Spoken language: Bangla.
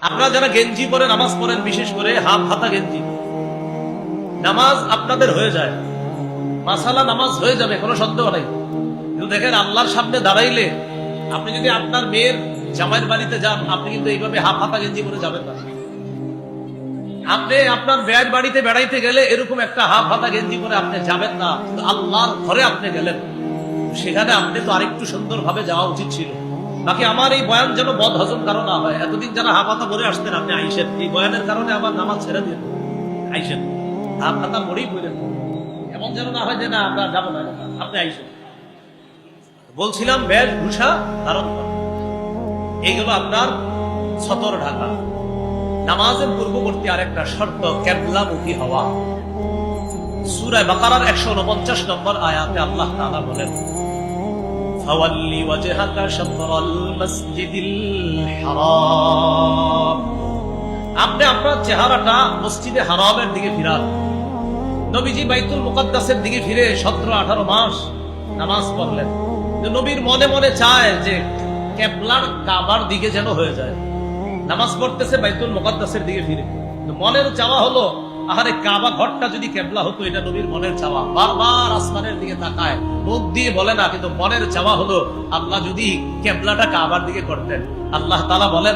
আপনারা যারা গেঞ্জি পরে নামাজ পড়েন, বিশেষ করে হাফ হাতা গেঞ্জি, নামাজ আপনাদের হয়ে যায়, মাসালা নামাজ হয়ে যাবে, কোনো সন্দেহ নাই। কিন্তু দেখেন, আল্লাহর সামনে দাঁড়াইলে আপনি যদি আপনার মেয়ের জামাইয়ের বাড়িতে যান, আপনি কিন্তু এইভাবে হাফ হাতা গেঞ্জি পরে যাবেন না। আপনি আপনার মেয়ের বাড়িতে বেড়াইতে গেলে এরকম একটা হাফ হাতা গেঞ্জি পরে আপনি যাবেন না। কিন্তু আল্লাহর ঘরে আপনি গেলেন, সেখানে আপনি তো আরেকটু সুন্দর ভাবে যাওয়া উচিত ছিল। বাকি আমার এই বয়ান যেন বদ হজম কারণ না হয়। এতদিন যারা হাফ হাতা পরে আসতেন, আপনি আইসেন, এই বয়ানের কারণে আবার নামাজ ছেড়ে দিয়ে আইসেন, হাফ হাতা পরেই বলেন, এমন যেন না হয় যে না আমরা যাবো না, আপনি আইসেন। বলছিলাম বেশভূষা ধারণ করা, এইগুলো আপনার ছতর ঢাকা। নামাজের পূর্ববর্তী আরেকটা শর্ত কিবলামুখী হওয়া। সূরা বাকারার 149 নম্বর আয়াতে আল্লাহ তাআলা বলেন, ফাওয়াল্লি ওয়াজহাকা শাতরাল মাসজিদিল হারাম। আপনি আপনার চেহারাটা মসজিদে হারামের দিকে ফিরান। নবীজি বাইতুল মুকাদ্দাসের দিকে ফিরে 17-18 মাস নামাজ পড়লেন। নবীর মনে মনে চায় যে কিবলার কাবার দিকে যেন হয়ে যায়। নামাজ পড়তেছে বাইতুল মুকাদ্দাসের দিকে ফিরে, মনের চাওয়া হলো আহারে কাবা ঘরটা যদি কিবলা হতো। এটা নবীর মনের চাওয়া। বারবার আসমানের দিকে তাকায়, মুখ দিয়ে বলে না, কিন্তু মনের চাওয়া হলো আল্লাহ যদি কিবলাটা কাবার দিকে করতেন। আল্লাহ তাআলা বলেন,